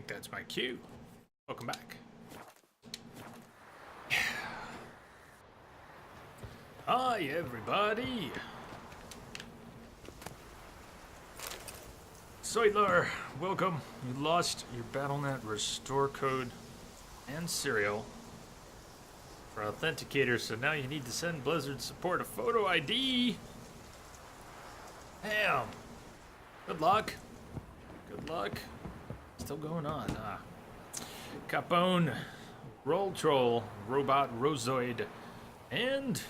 think that's my cue. Welcome back. Hi, everybody. Soitler, welcome. You lost your BattleNet restore code and serial for Authenticator, so now you need to send Blizzard support a photo ID. Damn. Good luck. Good luck. Still going on. Capone, Roll Troll, Robot Rozoid, and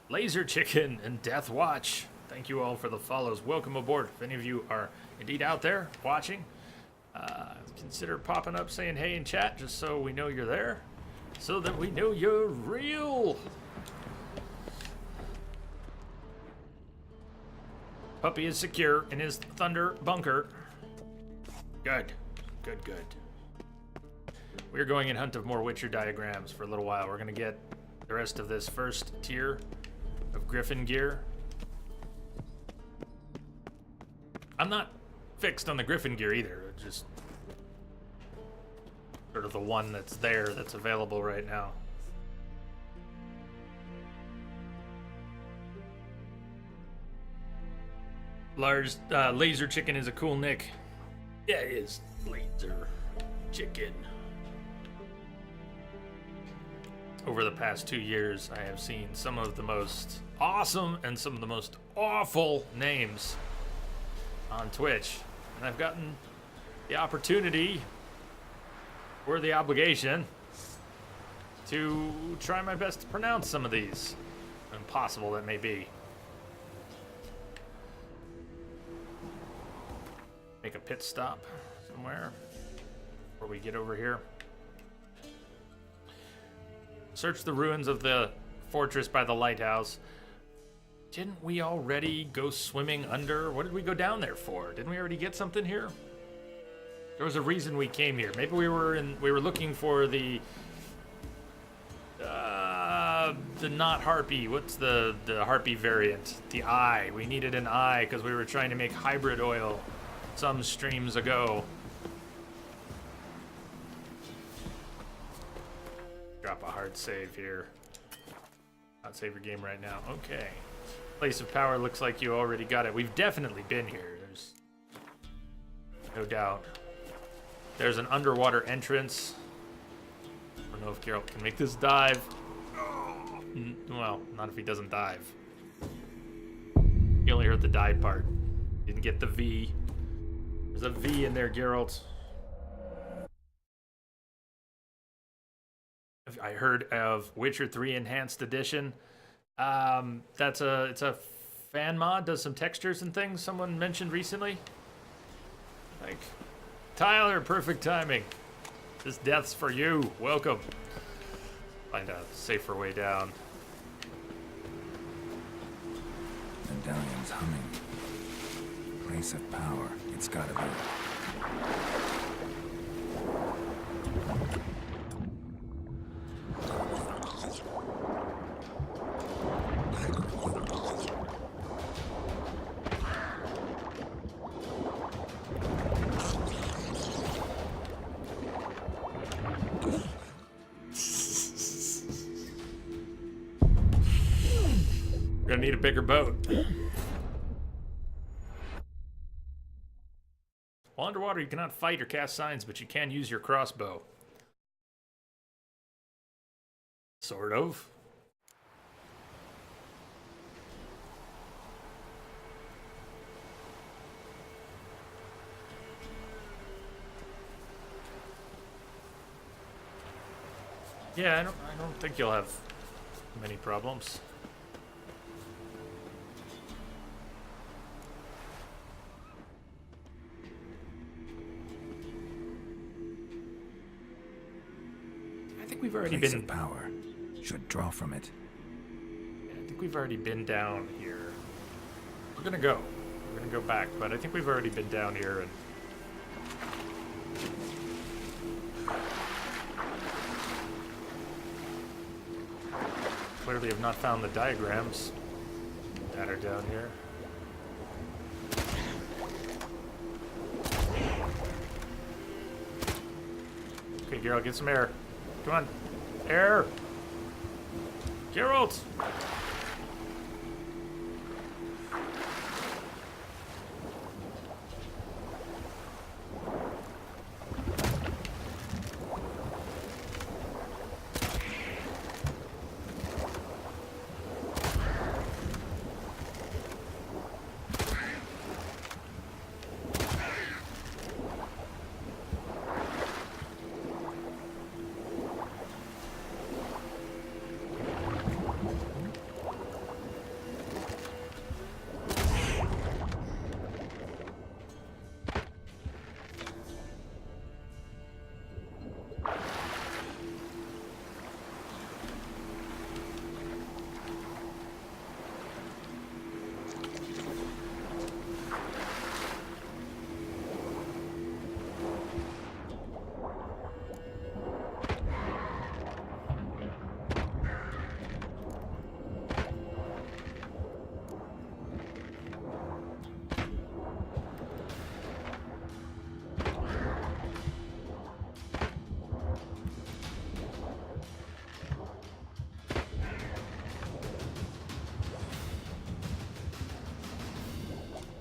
Laser Chicken and Death Watch. Thank you all for the follows. Welcome aboard. If any of you are indeed out there watching, consider popping up saying hey in chat just so we know you're there, so that we know you're real. Puppy is secure in his thunder bunker. Good. Good, good. We're going in hunt of more Witcher diagrams for a little while. We're going to get the rest of this first tier of Griffin gear. I'm not fixed on the Griffin gear either. Just sort of the one that's there, that's available right now. Lars, Laser Chicken is a cool nick. Yeah, it is. Laser Chicken. Over the past 2 years, I have seen some of the most awesome and some of the most awful names on Twitch. And I've gotten the opportunity, or the obligation, to try my best to pronounce some of these. Impossible that may be. Make a pit stop somewhere before we get over here. Search the ruins of the fortress by the lighthouse. Didn't we already go swimming under? What did we go down there for? Didn't we already get something here? There was a reason we came here. Maybe we were looking for the not harpy. What's the harpy variant? The eye. We needed an eye because we were trying to make hybrid oil some streams ago. Drop a hard save here. Not save your game right now. Okay. Place of power looks like you already got it. We've definitely been here. There's no doubt. There's an underwater entrance. I don't know if Geralt can make this dive. Well, not if he doesn't dive. You only heard the dive part. Didn't get the V. There's a V in there, Geralt. I heard of Witcher 3 Enhanced Edition. It's a fan mod, does some textures and things someone mentioned recently. Like, Tyler, perfect timing. This death's for you. Welcome. Find a safer way down. Medallion's humming. Place of power. It's gotta be. We're gonna need a bigger boat. While underwater, you cannot fight or cast signs, but you can use your crossbow. Sort of. Yeah, I don't think you'll have many problems. I think we've already Place been of power should draw from it. Yeah, I think we've already been down here. We're gonna go back, but I think we've already been down here and clearly have not found the diagrams that are down here. Okay, Geralt, get some air. Come on. Air! Geralt!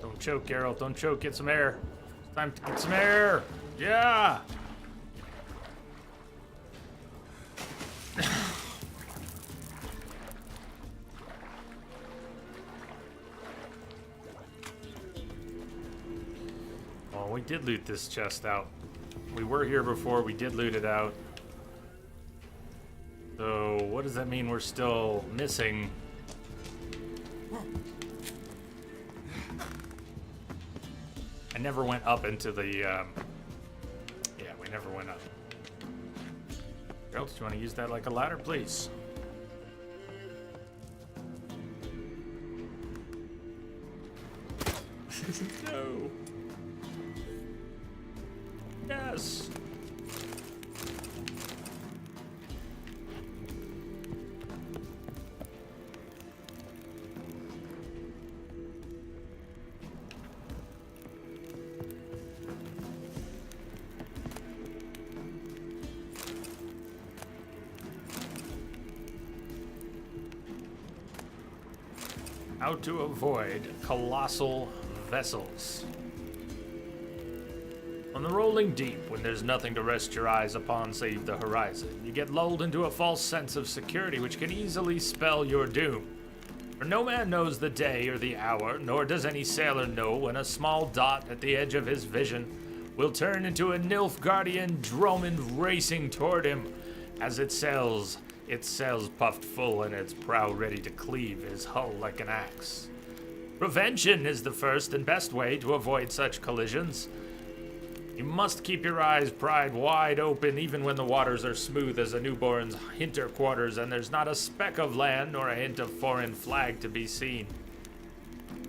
Don't choke, Geralt. Don't choke. Get some air. It's time to get some air. Yeah! Well, we did loot this chest out. We were here before. We did loot it out. So, what does that mean we're still missing? I never went up into the, yeah, we never went up. Geralt, do you want to use that like a ladder, please? No. Yes. How to avoid colossal vessels. On the rolling deep, when there's nothing to rest your eyes upon save the horizon, you get lulled into a false sense of security which can easily spell your doom. For no man knows the day or the hour, nor does any sailor know when a small dot at the edge of his vision will turn into a Nilfgaardian dromon racing toward him. As it sails, its sails puffed full and its prow ready to cleave his hull like an axe. Prevention is the first and best way to avoid such collisions. You must keep your eyes pried wide open even when the waters are smooth as a newborn's hinter quarters and there's not a speck of land nor a hint of foreign flag to be seen.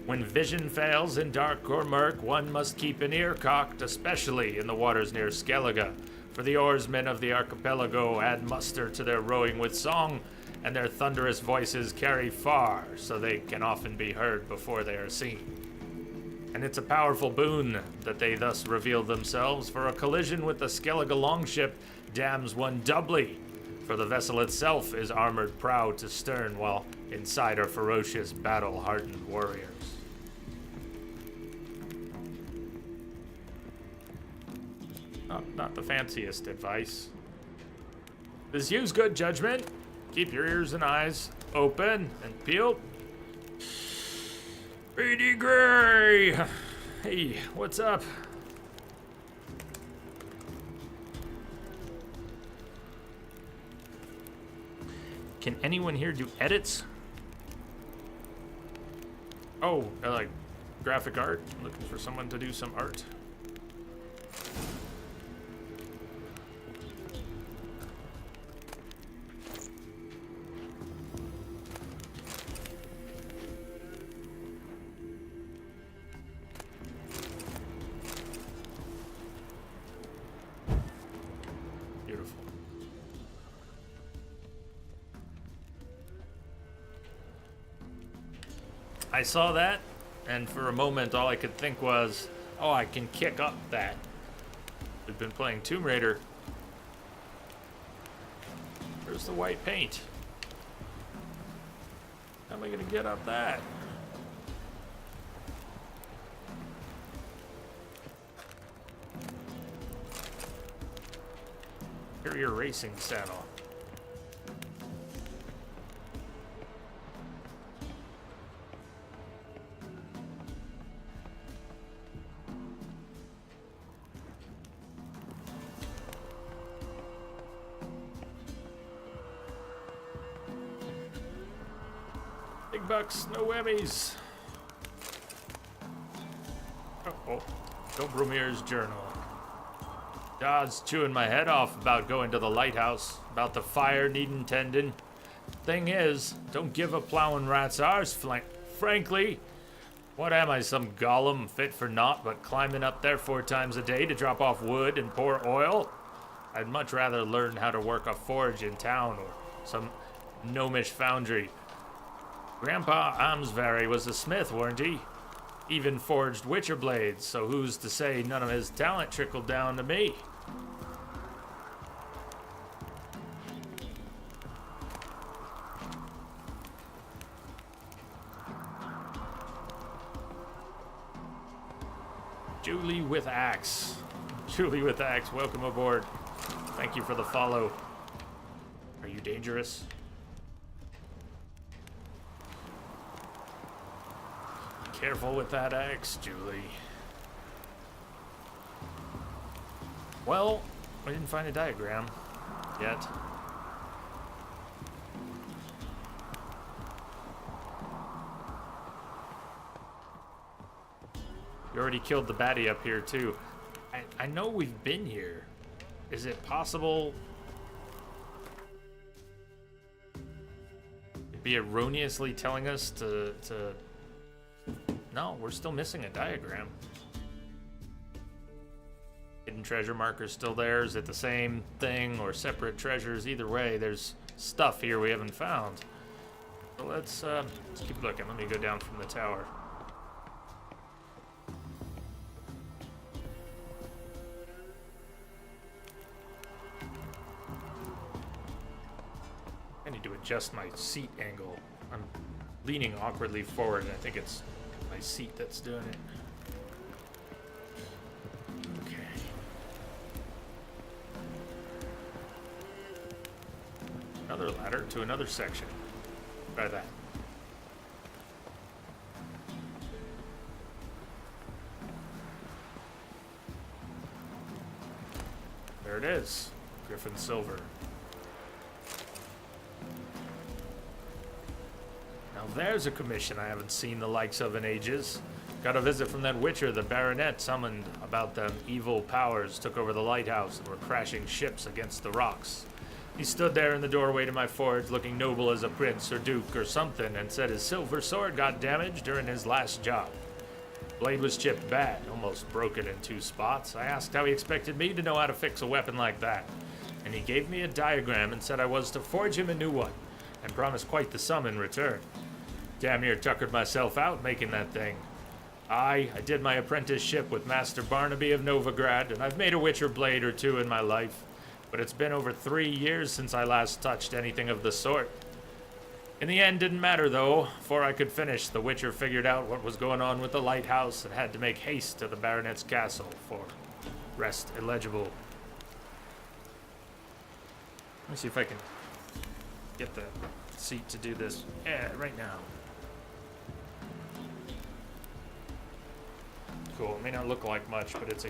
When vision fails in dark or murk, one must keep an ear cocked, especially in the waters near Skellige, for the oarsmen of the archipelago add muster to their rowing with song, and their thunderous voices carry far, so they can often be heard before they are seen. And it's a powerful boon that they thus reveal themselves, for a collision with the Skellige longship damns one doubly, for the vessel itself is armored prow to stern, while inside are ferocious, battle-hardened warriors. Not the fanciest advice. Just use good judgment. Keep your ears and eyes open and peeled. Brady Gray! Hey, what's up? Can anyone here do edits? Oh, like graphic art? I'm looking for someone to do some art. I saw that, and for a moment all I could think was, oh, I can kick up that. I've been playing Tomb Raider, Where's the white paint? How am I gonna get up that? Your racing saddle. Big bucks, no whammies. Oh, Dobromir's journal. God's chewing my head off about going to the lighthouse, about the fire needing tending. Thing is, don't give a plowing rat's arse, frankly. What am I, some golem fit for naught but climbing up there 4 times a day to drop off wood and pour oil? I'd much rather learn how to work a forge in town or some gnomish foundry. Grandpa Amsbury was a smith, weren't he? Even forged witcher blades, so who's to say none of his talent trickled down to me? Julie with Axe. Julie with Axe, welcome aboard. Thank you for the follow. Are you dangerous? Careful with that axe, Julie. Well, I didn't find a diagram yet. You already killed the baddie up here, too. I know we've been here. Is it possible it'd be erroneously telling us to... No, we're still missing a diagram. Hidden treasure marker's still there. Is it the same thing or separate treasures? Either way, there's stuff here we haven't found. So let's keep looking. Let me go down from the tower. I need to adjust my seat angle. I'm leaning awkwardly forward, and I think it's my seat that's doing it. Okay. Another ladder to another section. Try that. There it is. Griffin Silver. Now there's a commission I haven't seen the likes of in ages. Got a visit from that witcher the baronet summoned about them evil powers took over the lighthouse and were crashing ships against the rocks. He stood there in the doorway to my forge looking noble as a prince or duke or something and said his silver sword got damaged during his last job. Blade was chipped bad, almost broken in 2 spots. I asked how he expected me to know how to fix a weapon like that, and he gave me a diagram and said I was to forge him a new one, and promised quite the sum in return. Damn near tuckered myself out making that thing. I did my apprenticeship with Master Barnaby of Novigrad, and I've made a witcher blade or 2 in my life, but it's been over 3 years since I last touched anything of the sort. In the end, didn't matter though. Before I could finish, the witcher figured out what was going on with the lighthouse and had to make haste to the baronet's castle for rest illegible. Let me see if I can get the seat to do this. Yeah, right now. Cool. It may not look like much, but it's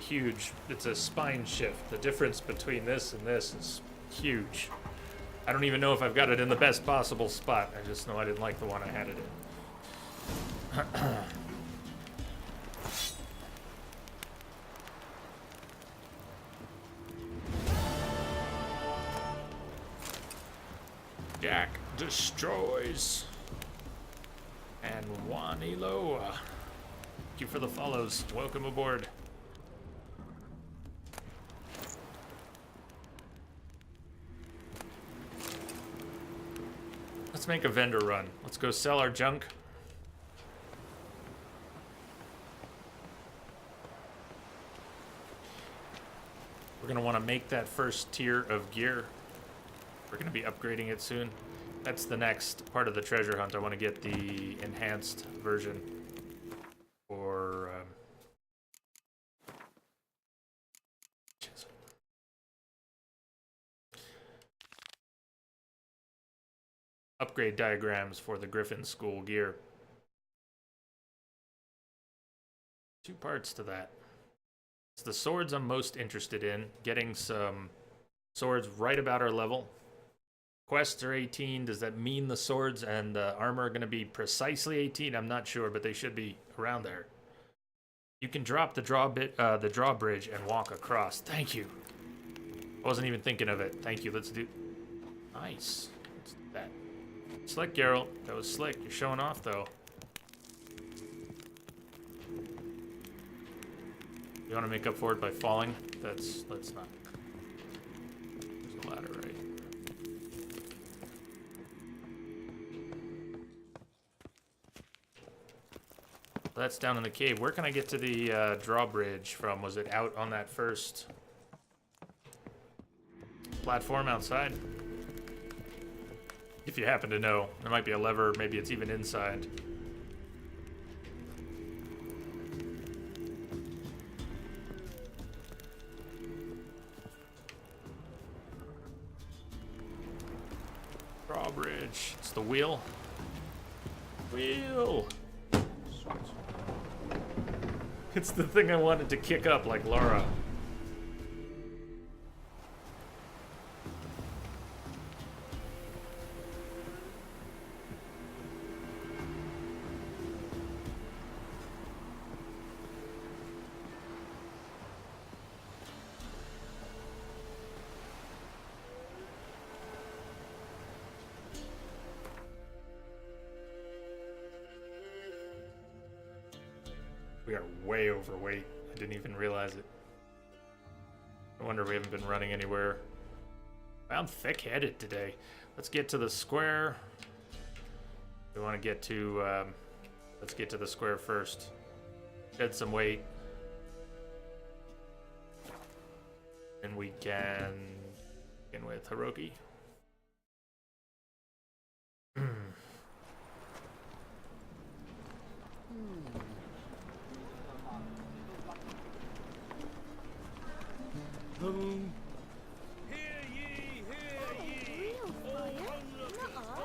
a spine shift. The difference between this and this is huge. I don't even know if I've got it in the best possible spot. I just know I didn't like the one I had it in. Jack destroys. And Juaniloa. Thank you for the follows. Welcome aboard. Let's make a vendor run. Let's go sell our junk. We're going to want to make that first tier of gear. We're gonna be upgrading it soon. That's the next part of the treasure hunt. I want to get the enhanced version for upgrade diagrams for the Griffin School gear. 2 parts to that. It's the swords I'm most interested in. Getting some swords right about our level. Quests are 18. Does that mean the swords and the armor are going to be precisely 18? I'm not sure, but they should be around there. You can drop the drawbridge and walk across. Thank you. I wasn't even thinking of it. Thank you. Let's do... Nice. Let's do that. Slick, Geralt. That was slick. You're showing off, though. You want to make up for it by falling? Let's not. There's a ladder, right? That's down in the cave. Where can I get to the drawbridge from? Was it out on that first platform outside? If you happen to know. There might be a lever, maybe it's even inside. Drawbridge. It's the wheel. Wheel! It's the thing I wanted to kick up like Laura. We are way overweight. I didn't even realize it. I wonder we haven't been running anywhere. I'm thick-headed today. Let's get to the square. We want to get to, let's get to the square first. Shed some weight. And we can begin with Hiroki.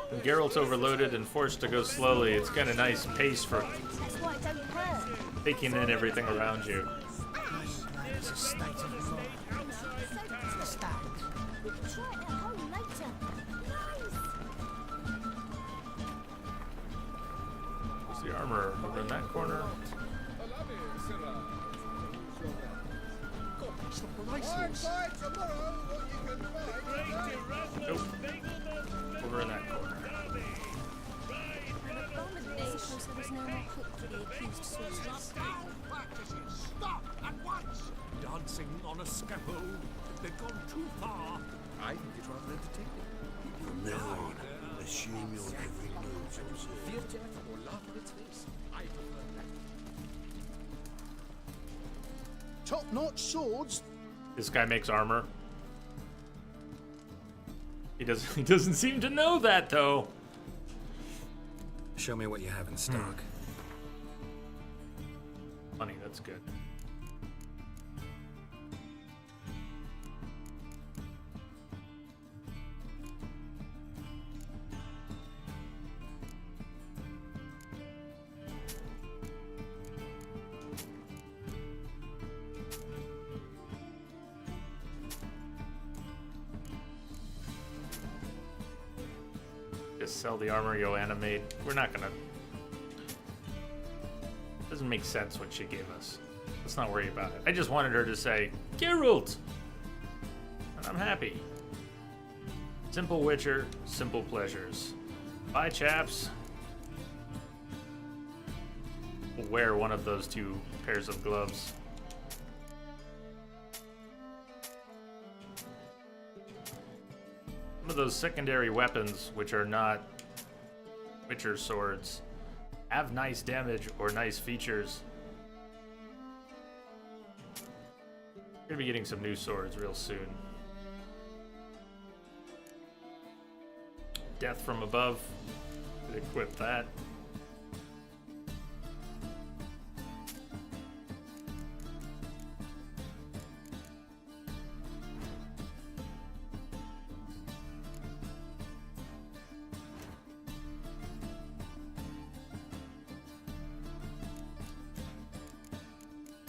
When Geralt's overloaded and forced to go slowly, it's kind of nice pace for taking in everything around you. Where's the armor? Over in that corner. Nope. Over in that corner. Stop at once! Dancing on a scaffold. They've gone too far. I think it's rather entertaining. From now on, assume your every move observed. Fear death or laugh on its face. I prefer that. Top-notch swords. This guy makes armor. He doesn't seem to know that though. Show me what you have in stock. Funny, that's good. Just sell the armor, you'll animate. We're not gonna... Doesn't make sense what she gave us. Let's not worry about it. I just wanted her to say, Geralt! And I'm happy. Simple Witcher, simple pleasures. Bye, chaps. We'll wear one of those 2 pairs of gloves. Some of those secondary weapons, which are not Witcher swords, have nice damage or nice features. We're gonna be getting some new swords real soon. Death from above. Could equip that.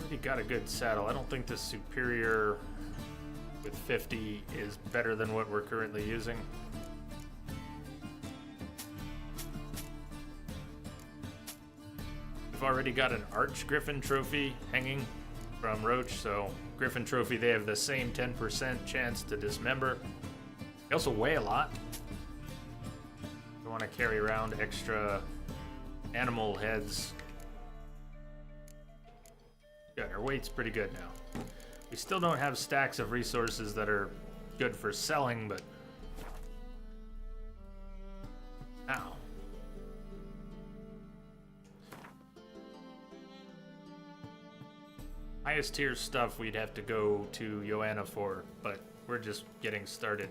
Already got a good saddle. I don't think the superior with 50 is better than what we're currently using. We've already got an Arch Griffin trophy hanging from Roach, so Griffin trophy, they have the same 10% chance to dismember. They also weigh a lot. You want to carry around extra animal heads. Yeah, our weight's pretty good now. We still don't have stacks of resources that are good for selling, but... Ow. Highest tier stuff we'd have to go to Joanna for, but we're just getting started.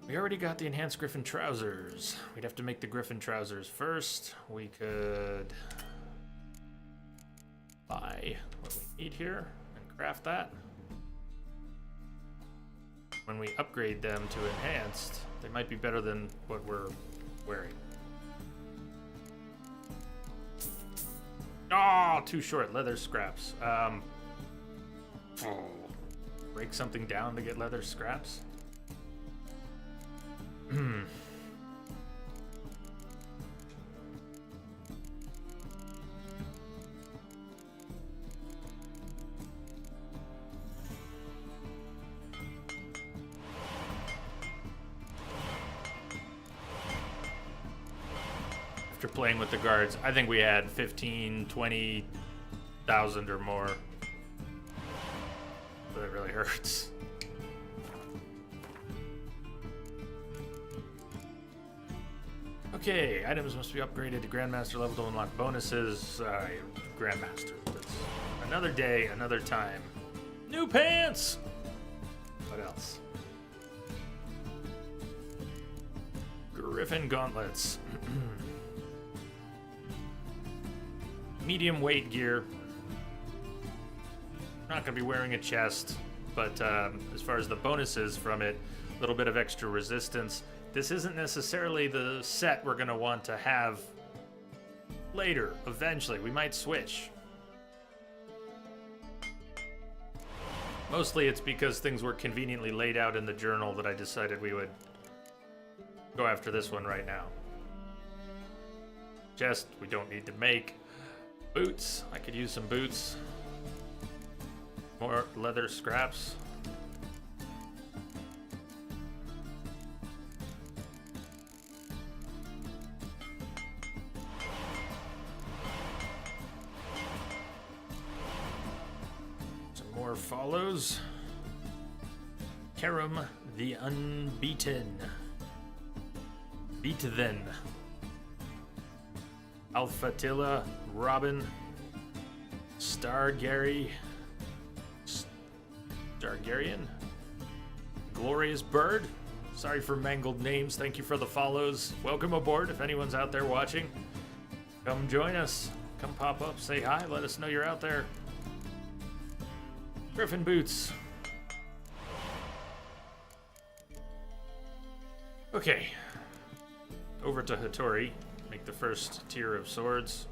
We already got the enhanced Griffin trousers. We'd have to make the Griffin trousers first. We could buy what we need here and craft that. When we upgrade them to enhanced, they might be better than what we're wearing. Oh, too short. Leather scraps. Break something down to get leather scraps? After playing with the guards, I think we had 15, 20,000 or more. But it really hurts. Okay, items must be upgraded to Grandmaster level to unlock bonuses. Grandmaster. That's another day, another time. New pants! What else? Griffin gauntlets. Medium weight gear. Not gonna be wearing a chest, but as far as the bonuses from it, a little bit of extra resistance. This isn't necessarily the set we're gonna want to have later, eventually. We might switch. Mostly it's because things were conveniently laid out in the journal that I decided we would go after this one right now. Chest, we don't need to make. Boots, I could use some boots. More leather scraps. Some more follows. Karam the Unbeaten. Beat then. Alphatilla, Robin, Stargary, Stargarian, Glorious Bird. Sorry for mangled names. Thank you for the follows. Welcome aboard. If anyone's out there watching, come join us. Come pop up, say hi, let us know you're out there. Griffin boots. Okay. Over to Hattori. Make the first tier of swords.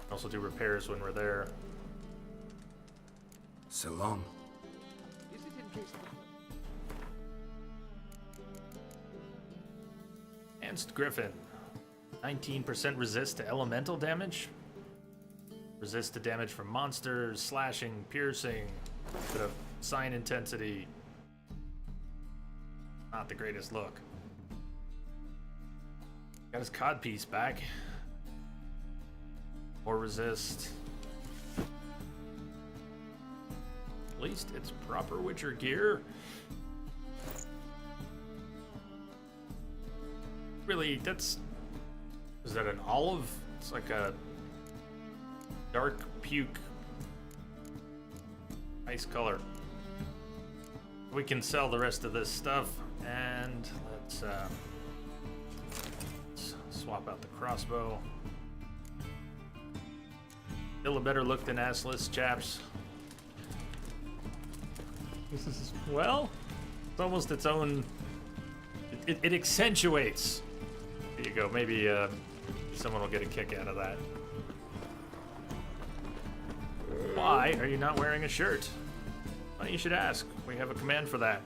Also do repairs when we're there. So long. Is it in case Enhanced Griffin. 19% resist to elemental damage. Resist to damage from monsters, slashing, piercing. Bit of sign intensity. Not the greatest look. Got his codpiece back. More resist. At least it's proper Witcher gear. Really, that's... Is that an olive? It's like a dark puke. Nice color. We can sell the rest of this stuff, and let's swap out the crossbow. Still a better look than assless, chaps. This is, well, it's almost its own. It accentuates. There you go. Maybe someone will get a kick out of that. Why are you not wearing a shirt? Well, you should ask. We have a command for that.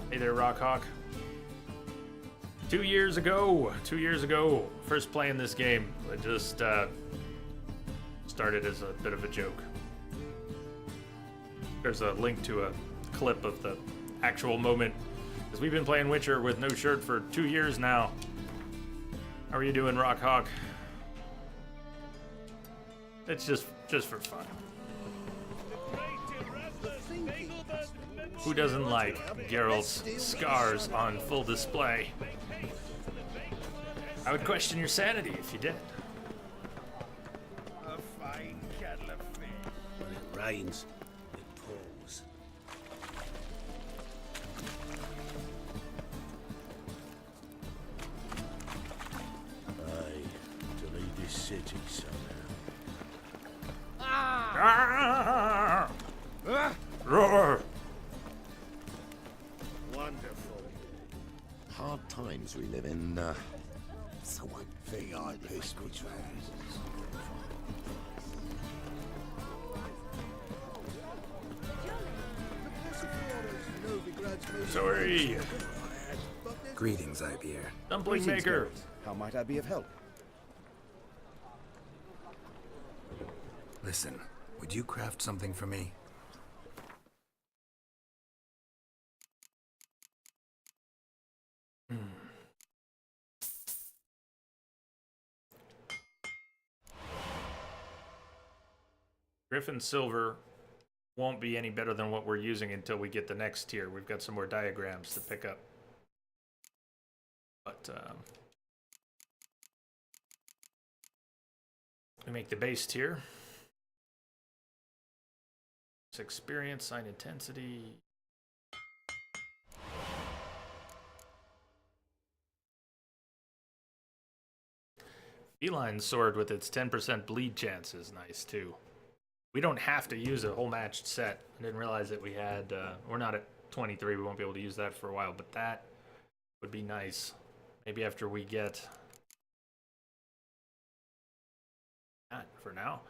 Hey there, Rockhawk. 2 years ago, first playing this game. I just started as a bit of a joke. There's a link to a clip of the actual moment, because we've been playing Witcher with no shirt for 2 years now. How are you doing, Rockhawk? It's just for fun. Who doesn't like Geralt's scars on full display? I would question your sanity if you did. A fine kettle of fish. When it rains, it pours. Aye, to leave this city somehow. Ah! Roar! Wonderful. Hard times we live in, So one thing I pissed me trousers. Sorry, Greetings, Ibier. dumpling maker. how might I be of help? Listen, would you craft something for me? Griffin Silver won't be any better than what we're using until we get the next tier. We've got some more diagrams to pick up. But we make the base tier. It's experience, sign intensity. Feline sword with its 10% bleed chance is nice too. We don't have to use a whole matched set. I didn't realize that we had, we're not at 23, we won't be able to use that for a while, but that would be nice. Maybe after we get that for now.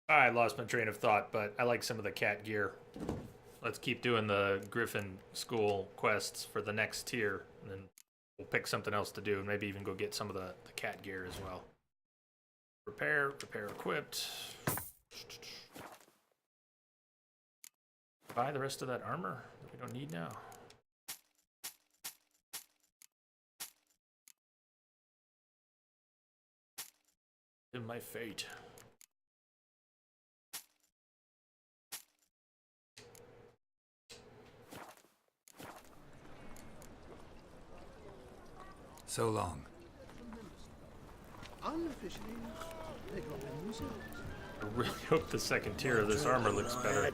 I lost my train of thought, but I like some of the cat gear. Let's keep doing the Griffin School quests for the next tier, and then we'll pick something else to do, and maybe even go get some of the cat gear as well. Repair equipped. Buy the rest of that armor that we don't need now. In my fate. So long. Unofficially, they got them themselves. I really hope the second tier of this armor looks better.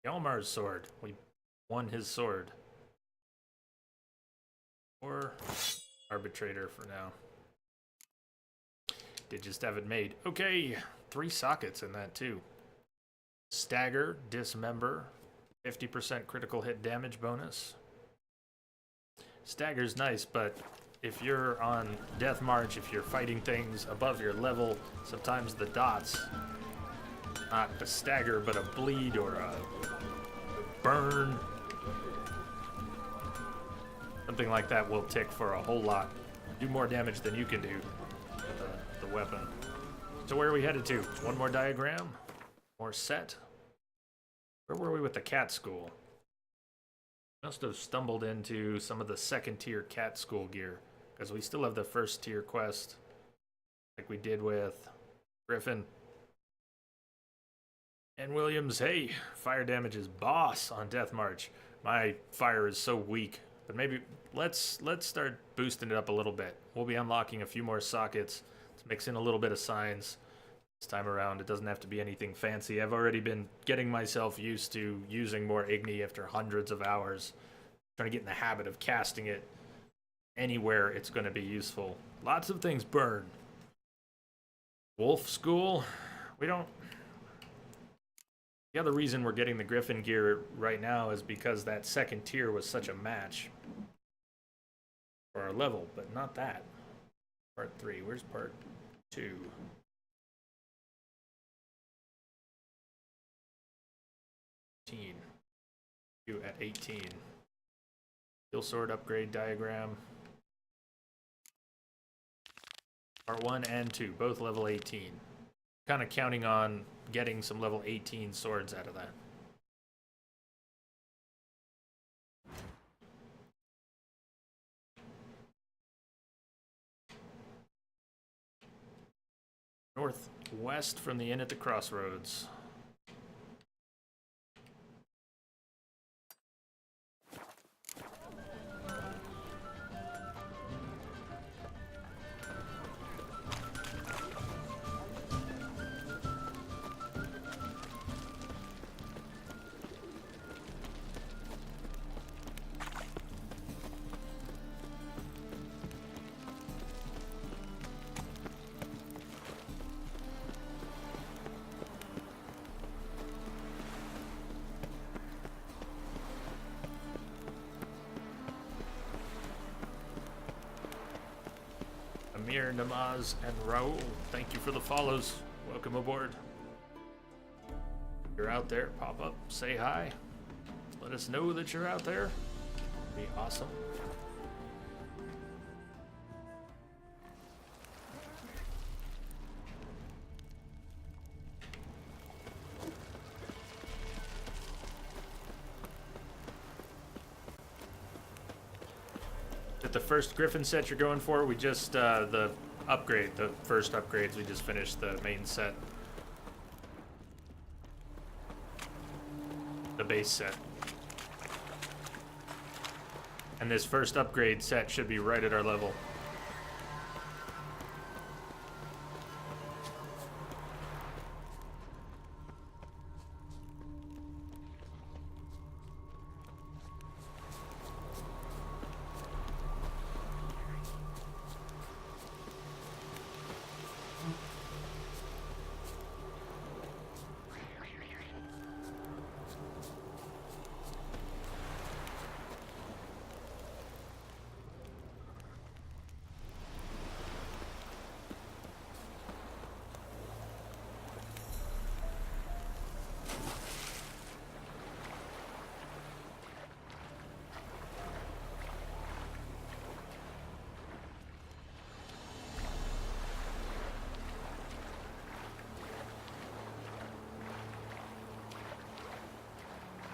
Hjalmar's sword. We won his sword. Or arbitrator for now. Did just have it made. Okay, 3 sockets in that too. Stagger, dismember, 50% critical hit damage bonus. Stagger's nice, but if you're on Death March, if you're fighting things above your level, sometimes the dots, not a stagger, but a bleed or a burn, something like that will tick for a whole lot. Do more damage than you can do with the weapon. So where are we headed to? One more diagram? More set? Where were we with the cat school? Must have stumbled into some of the second tier cat school gear, because we still have the first tier quest like we did with Griffin. And Williams, hey, fire damage is boss on Death March. My fire is so weak, but maybe let's start boosting it up a little bit. We'll be unlocking a few more sockets. Let's mix in a little bit of signs this time around. It doesn't have to be anything fancy. I've already been getting myself used to using more Igni after hundreds of hours. Trying to get in the habit of casting it anywhere it's going to be useful. Lots of things burn. Wolf School, we don't... The other reason we're getting the Griffin gear right now is because that second tier was such a match for our level, but not that. Part 3, where's part 2? You at 18. Steel sword upgrade diagram. Part 1 and 2, both level 18. Kind of counting on getting some level 18 swords out of that. Northwest from the inn at the crossroads. Amir, Namaz, and Raul, thank you for the follows. Welcome aboard. If you're out there, pop up, say hi. Let us know that you're out there. It'd be awesome. The first Griffin set you're going for, we just the upgrade, the first upgrades, we just finished the main set, the base set, and this first upgrade set should be right at our level.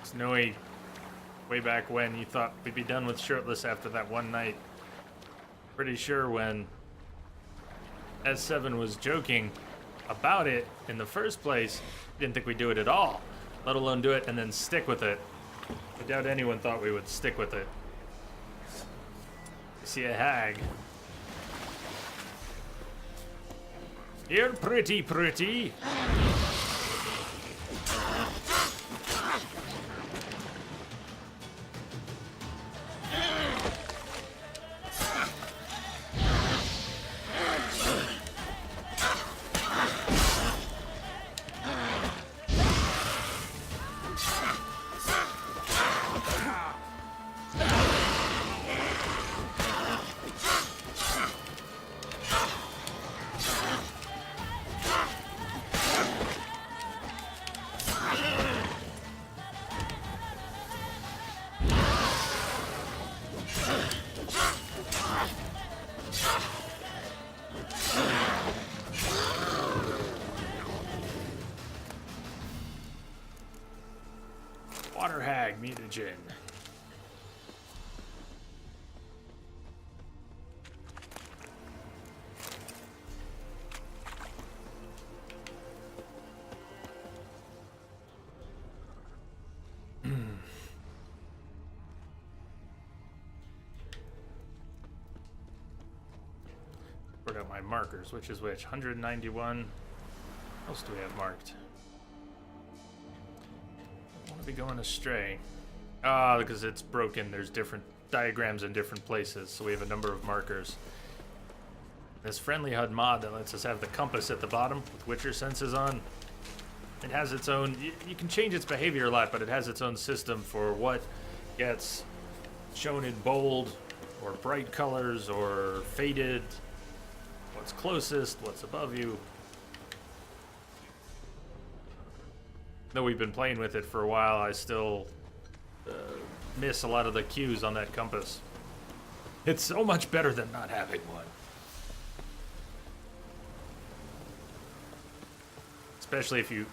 Snowy, way back when you thought we'd be done with Shirtless after that one night. Pretty sure when S7 was joking about it in the first place, didn't think we'd do it at all, let alone do it and then stick with it. I doubt anyone thought we would stick with it. I see a hag. You're pretty. Water hag mutagen. Sort out my markers, which is which? 191. What else do we have marked? I want to be going astray. Ah, because it's broken. There's different diagrams in different places, so we have a number of markers. This friendly HUD mod that lets us have the compass at the bottom with Witcher senses on. It has its own, you can change its behavior a lot, but it has its own system for what gets shown in bold or bright colors or faded, what's closest, what's above you. Though we've been playing with it for a while, I still miss a lot of the cues on that compass. It's so much better than not having one. Especially if we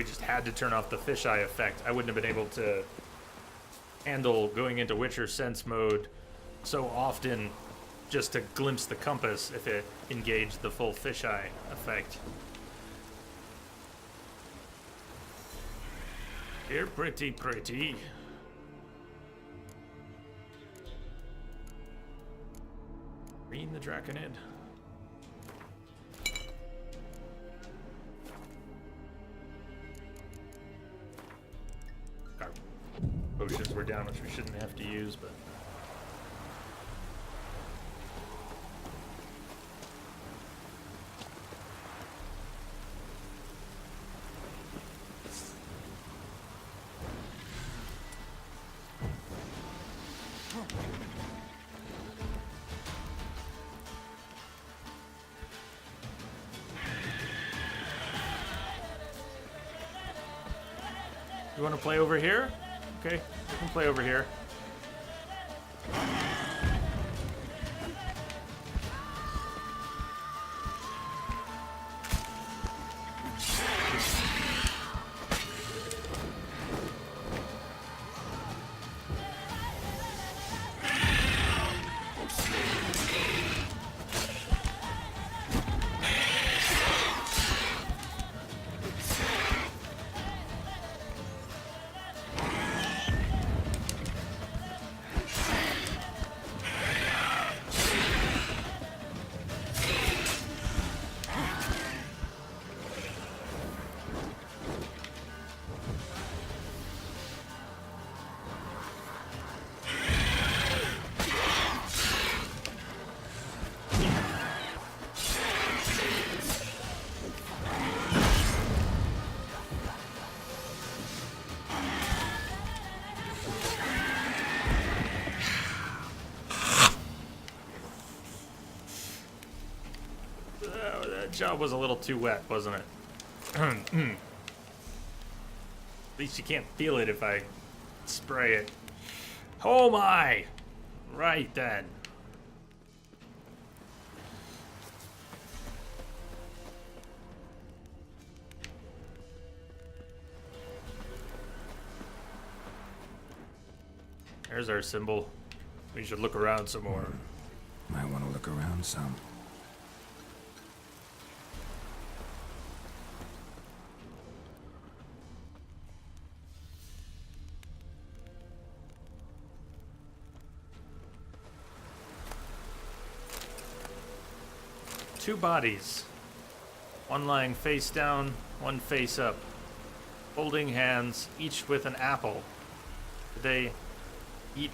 just had to turn off the fisheye effect. I wouldn't have been able to handle going into Witcher sense mode so often just to glimpse the compass if it engaged the full fisheye effect. You're pretty. Green the Draconid. Our potions were down, which we shouldn't have to use, but... You want to play over here? Okay, we can play over here. Job was a little too wet, wasn't it? At least you can't feel it if I spray it. Oh my! Right then. There's our symbol. We should look around some more. Might want to look around some. Two bodies. One lying face down, one face up. Holding hands, each with an apple. Did they eat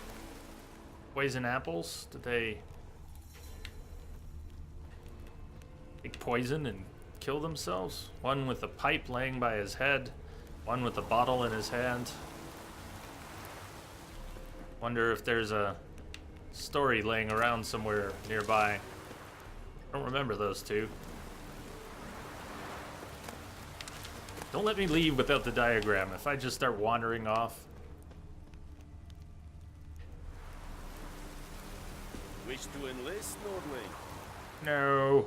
poison apples? Did they take poison and kill themselves? One with a pipe laying by his head, one with a bottle in his hand. Wonder if there's a story laying around somewhere nearby. I don't remember those two. Don't let me leave without the diagram. If I just start wandering off. Wish to enlist, Nordling? No.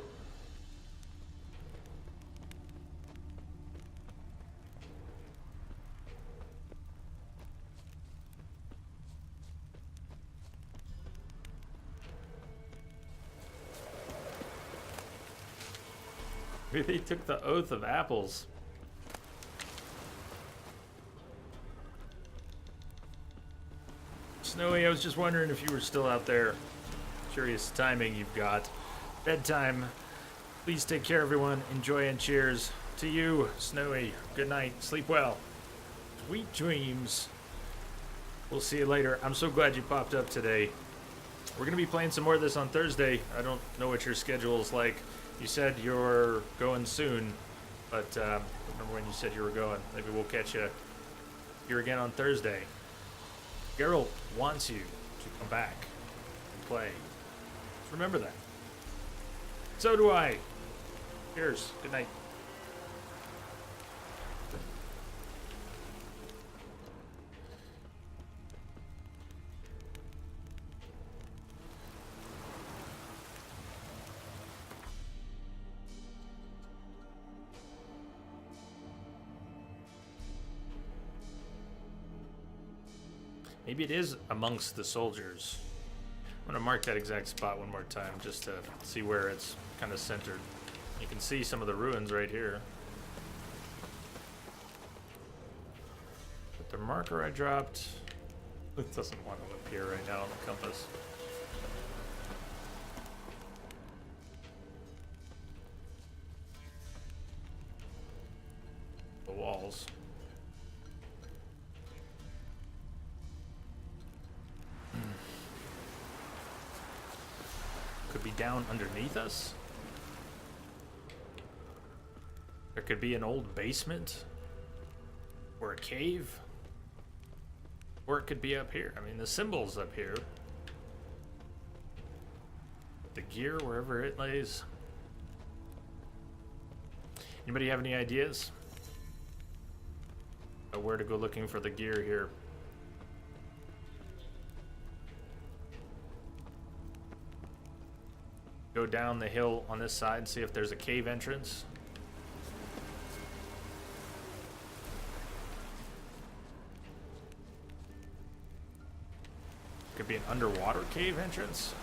Maybe they took the oath of apples. Snowy, I was just wondering if you were still out there. Curious timing you've got. Bedtime. Please take care, everyone. Enjoy and cheers. To you, Snowy. Good night. Sleep well. Sweet dreams. We'll see you later. I'm so glad you popped up today. We're going to be playing some more of this on Thursday. I don't know what your schedule is like. You said you're going soon, but I don't remember when you said you were going. Maybe we'll catch you here again on Thursday. Geralt wants you to come back and play. Just remember that. So do I. Cheers. Good night. Maybe it is amongst the soldiers. I'm gonna mark that exact spot one more time just to see where it's kind of centered. You can see some of the ruins right here. But the marker I dropped, it doesn't want to appear right now on the compass. The walls. Could be down underneath us. There could be an old basement or a cave, or it could be up here. I mean, the symbol's up here. The gear, wherever it lays. Anybody have any ideas about where to go looking for the gear here? Go down the hill on this side, see if there's a cave entrance. Could be an underwater cave entrance.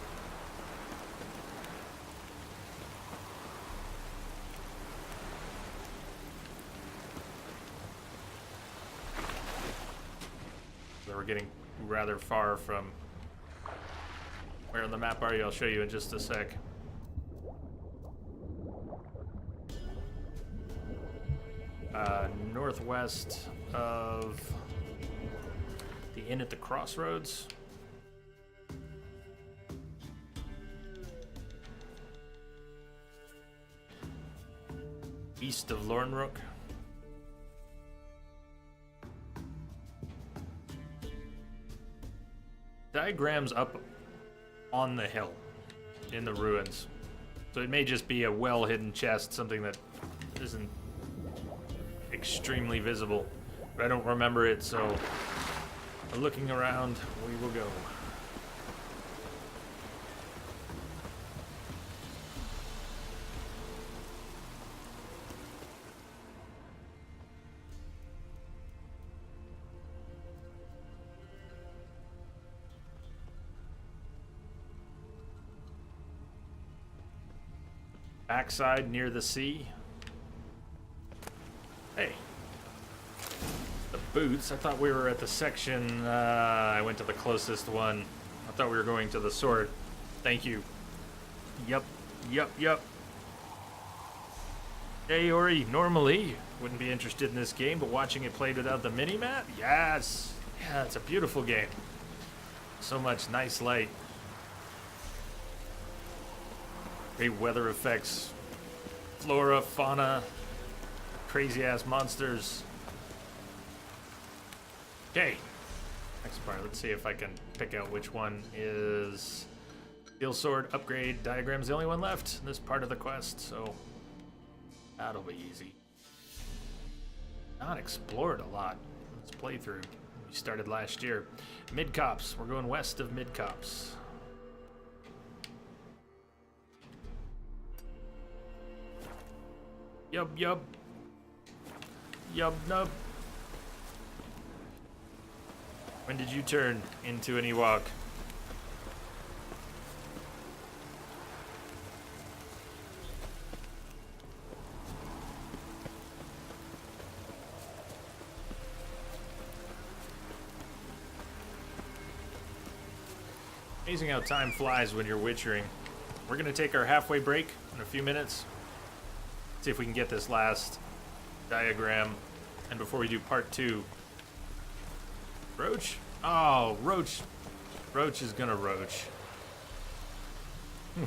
So we're getting rather far from where on the map are you? I'll show you in just a sec. Northwest of the inn at the crossroads. East of Lornrook. Diagrams up on the hill in the ruins. So it may just be a well-hidden chest, something that isn't extremely visible, but I don't remember it, so looking around, we will go. Backside near the sea. Hey. The boots. I thought we were at the section. I went to the closest one. I thought we were going to the sword. Thank you. Yep. Hey, Ori. Normally, wouldn't be interested in this game, but watching it played without the mini-map? Yes. Yeah, it's a beautiful game. So much nice light. Great weather effects. Flora, fauna. Crazy-ass monsters. Okay. Next part. Let's see if I can pick out which one is Steel Sword Upgrade Diagram's the only one left in this part of the quest, so that'll be easy. Not explored a lot. Let's play through. We started last year. Mid-Cops. We're going west of Mid-Cops. Yup. Nub. When did you turn into an Ewok? Amazing how time flies when you're witchering. We're gonna take our halfway break in a few minutes. See if we can get this last diagram. And before we do part 2. Roach? Oh, Roach. Roach is gonna roach.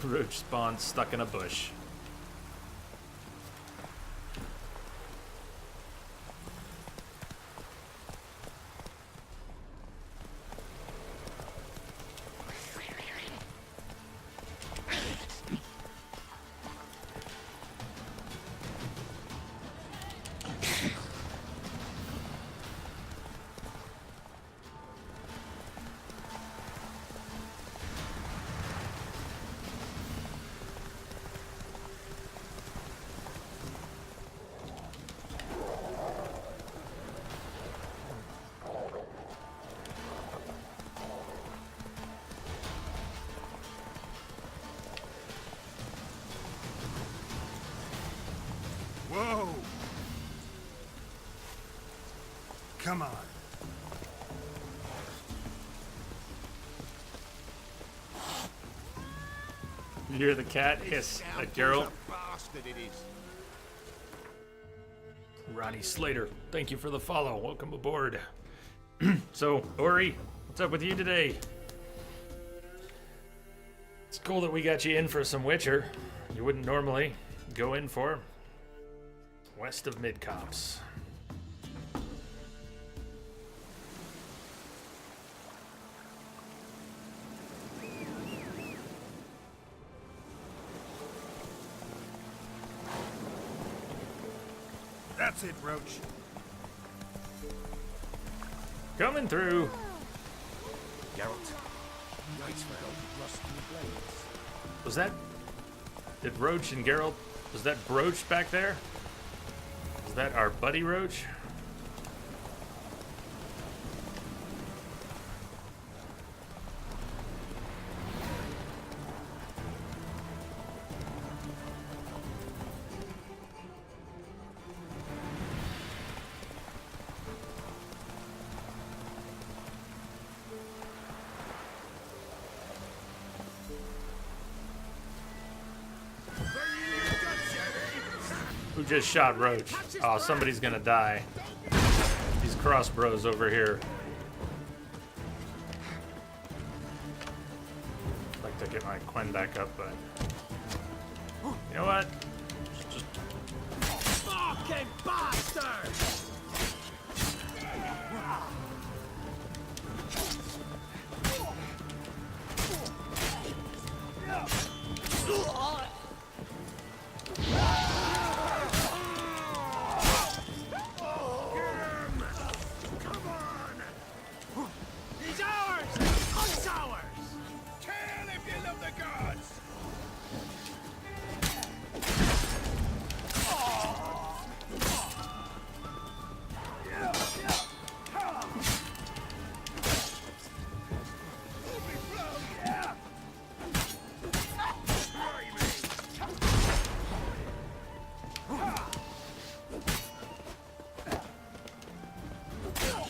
Roach spawned stuck in a bush. Whoa! Come on. You hear the cat hiss at Geralt? Bastard it is. Ronnie Slater, thank you for the follow. Welcome aboard. So, Ori, what's up with you today? It's cool that we got you in for some Witcher. You wouldn't normally go in for. West of Midcops. That's it, Roach. Coming through. Geralt, nice for help with rusty blades. Was that... Did Roach and Geralt... Was that Broach back there? Was that our buddy Roach? Who just shot Roach? Oh, somebody's gonna die. These cross bros over here. I'd like to get my Quen back up, but... You know what? Just Fucking bastard! He's ours! It's ours! Kill if you love the gods!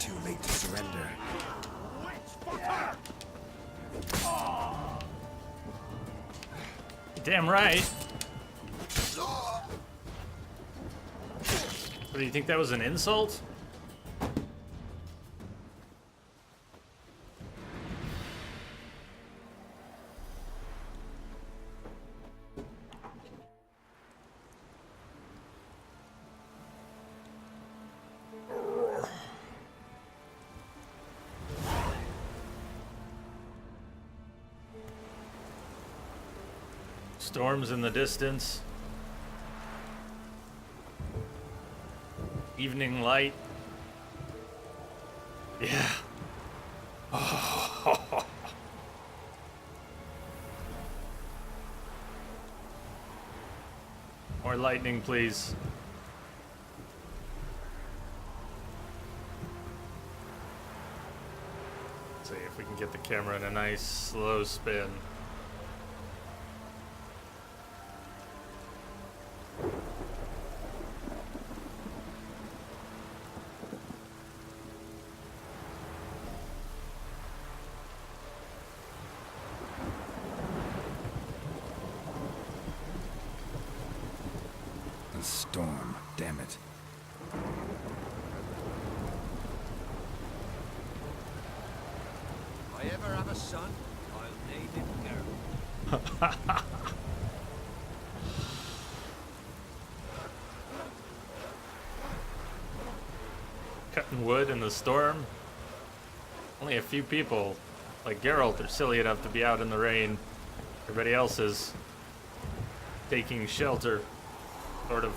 Too late to surrender. damn right. What, do you think that was an insult? Storms in the distance. Evening light. Yeah. More lightning, please. Let's see if we can get the camera in a nice slow spin. storm. Damn it. If I ever have a son, I'll name him Geralt. Cutting wood in the storm. Only a few people, like Geralt, are silly enough to be out in the rain. Everybody else is taking shelter, sort of.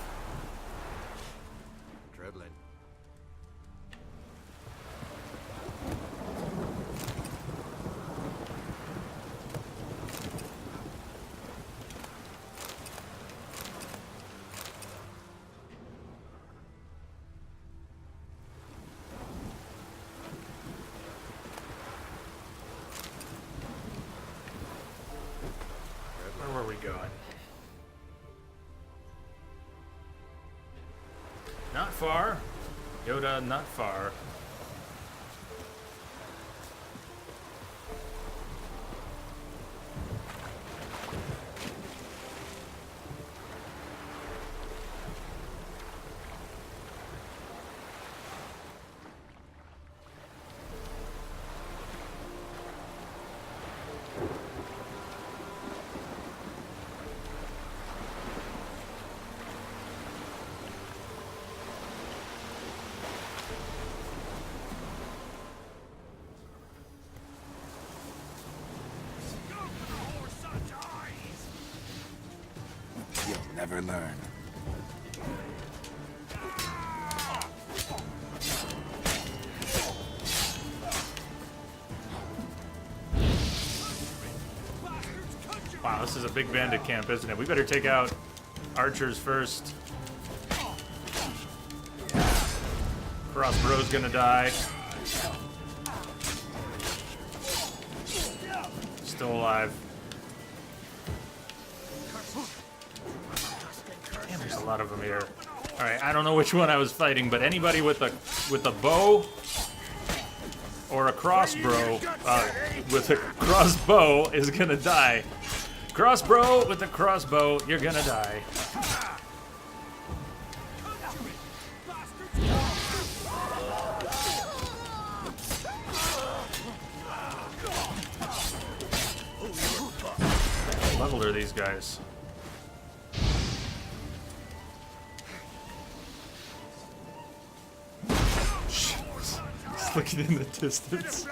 Dribbling. Where were we going? Not far. Yoda, not far. You'll never learn. Wow, this is a big bandit camp, isn't it? We better take out archers first. Crossbow's gonna die. Still alive. Damn, there's a lot of them here. All right, I don't know which one I was fighting, but anybody with a bow or a crossbow with a crossbow is gonna die. Crossbow with a crossbow, you're gonna die. What level are these guys? Just looking in the distance.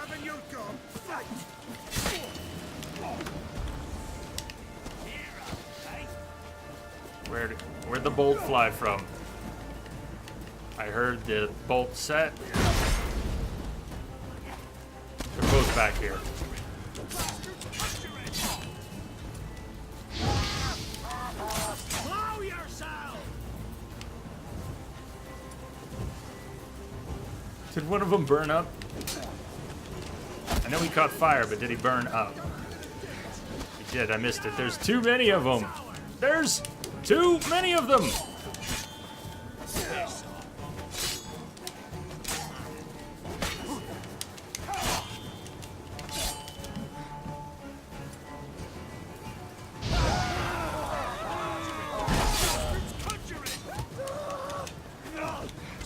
Where'd the bolt fly from? I heard the bolt set. They're both back here. Blow yourself! Did one of them burn up? I know he caught fire, but did he burn up? He did, I missed it. There's too many of them. There's too many of them.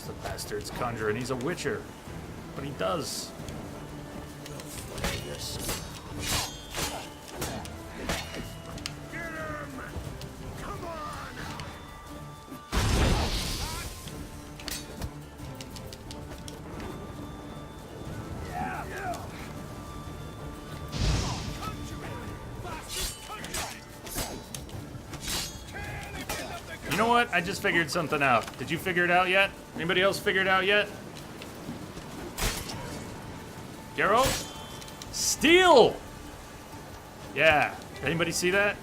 The bastard's conjuring. He's a witcher. But he does. Get him! Come on! You know what? I just figured something out. Did you figure it out yet? Anybody else figure it out yet? Geralt? Steel! Yeah. Anybody see that?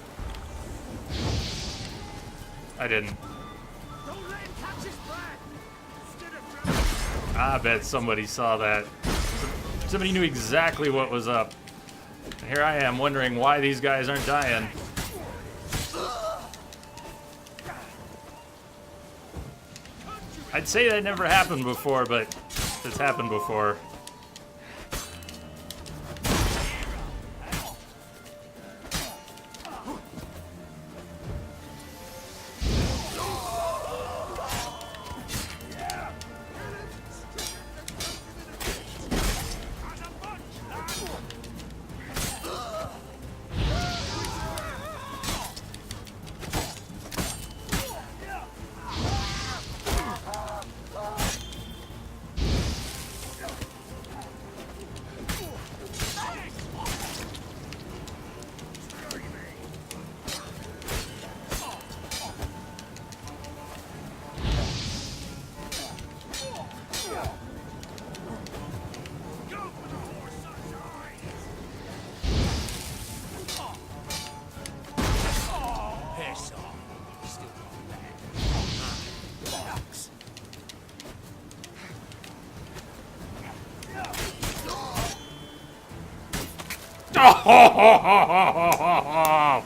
I didn't. Don't let him catch his breath! Instead of drowning, I bet somebody saw that. Somebody knew exactly what was up. And here I am wondering why these guys aren't dying. I'd say that never happened before, but it's happened before. Oh!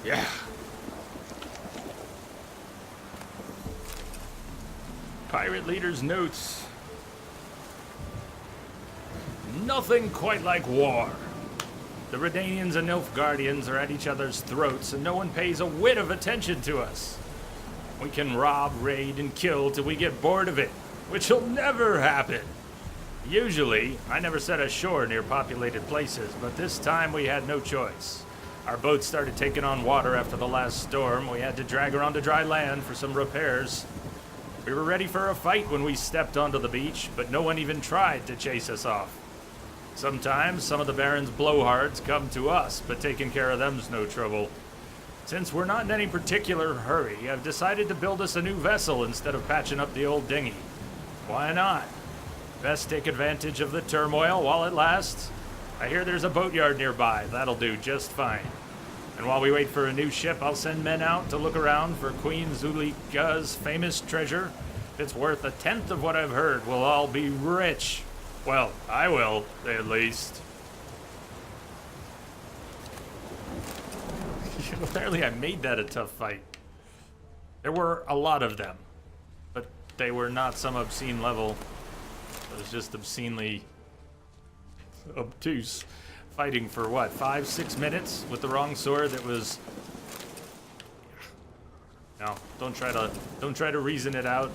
Yeah. Pirate leader's notes. Nothing quite like war. The Redanians and Nilfgaardians are at each other's throats, and no one pays a whit of attention to us. We can rob, raid, and kill till we get bored of it, which'll never happen. Usually, I never set ashore near populated places, but this time we had no choice. Our boat started taking on water after the last storm. We had to drag her onto dry land for some repairs. We were ready for a fight when we stepped onto the beach, but no one even tried to chase us off. Sometimes some of the Baron's blowhards come to us, but taking care of them's no trouble. Since we're not in any particular hurry, I've decided to build us a new vessel instead of patching up the old dinghy. Why not? Best take advantage of the turmoil while it lasts. I hear there's a boatyard nearby. That'll do just fine. And while we wait for a new ship, I'll send men out to look around for Queen Zulika's famous treasure. If it's worth a tenth of what I've heard, we'll all be rich. Well, I will, at least. Apparently I made that a tough fight. There were a lot of them, but they were not some obscene level. It was just obscenely obtuse. Fighting for what, 5-6 minutes with the wrong sword that was... No, don't try to reason it out.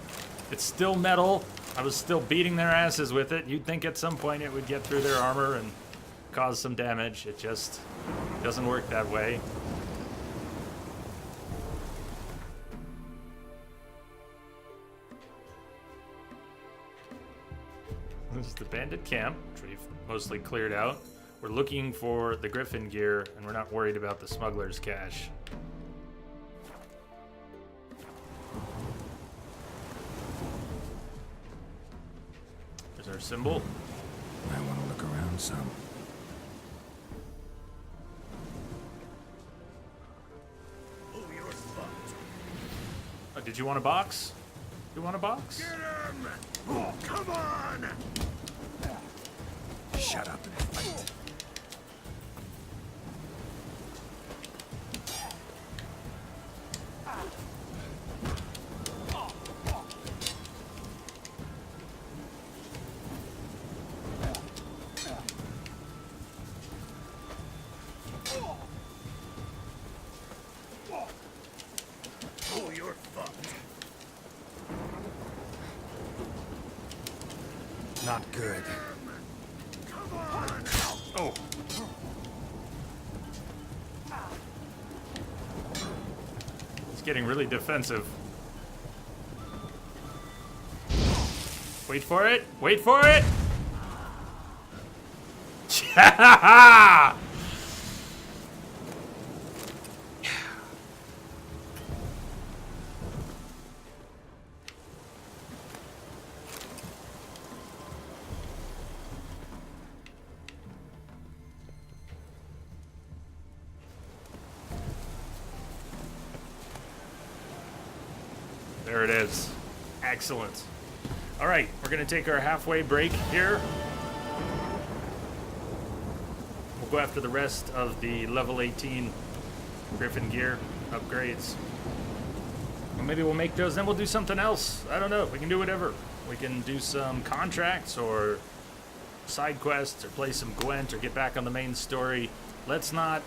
It's still metal. I was still beating their asses with it. You'd think at some point it would get through their armor and cause some damage. It just doesn't work that way. This is the bandit camp, which we've mostly cleared out. We're looking for the Griffin gear, and we're not worried about the smuggler's cache. There's our symbol. I want to look around some. Oh, you're fucked. Oh, did you want a box? You want a box? Get him! Oh, come on! Shut up and fight. Oh, you're fucked. Not good. Come on! Oh. It's getting really defensive. Wait for it. Wait for it. There it is. Excellent. All right, we're going to take our halfway break here. We'll go after the rest of the level 18 Griffin gear upgrades. Well, maybe we'll make those, then we'll do something else. I don't know. We can do whatever. We can do some contracts or side quests or play some Gwent or get back on the main story. Let's not...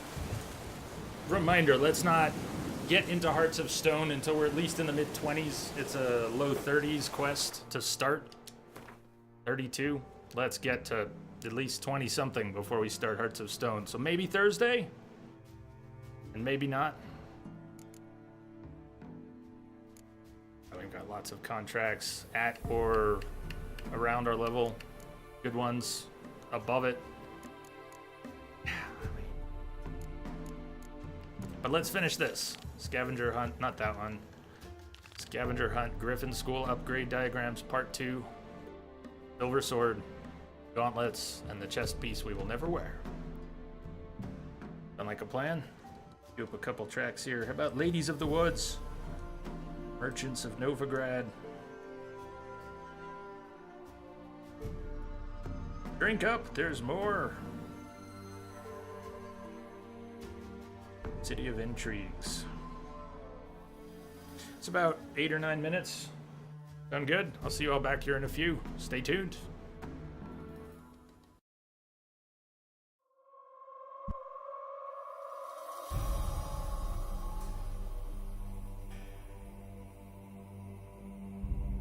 Reminder, let's not get into Hearts of Stone until we're at least in the mid-20s. It's a low 30s quest to start. 32. Let's get to at least 20-something before we start Hearts of Stone. So maybe Thursday? And maybe not. We've got lots of contracts at or around our level. Good ones above it. But let's finish this. Scavenger Hunt, not that one. Scavenger Hunt, Griffin School Upgrade Diagrams, Part 2. Silver Sword, Gauntlets, and the chest piece we will never wear. Sound like a plan? Do up a couple tracks here. How about Ladies of the Woods? Merchants of Novigrad. Drink up, there's more. City of Intrigues. It's about 8 or 9 minutes. Done good. I'll see you all back here in a few. Stay tuned.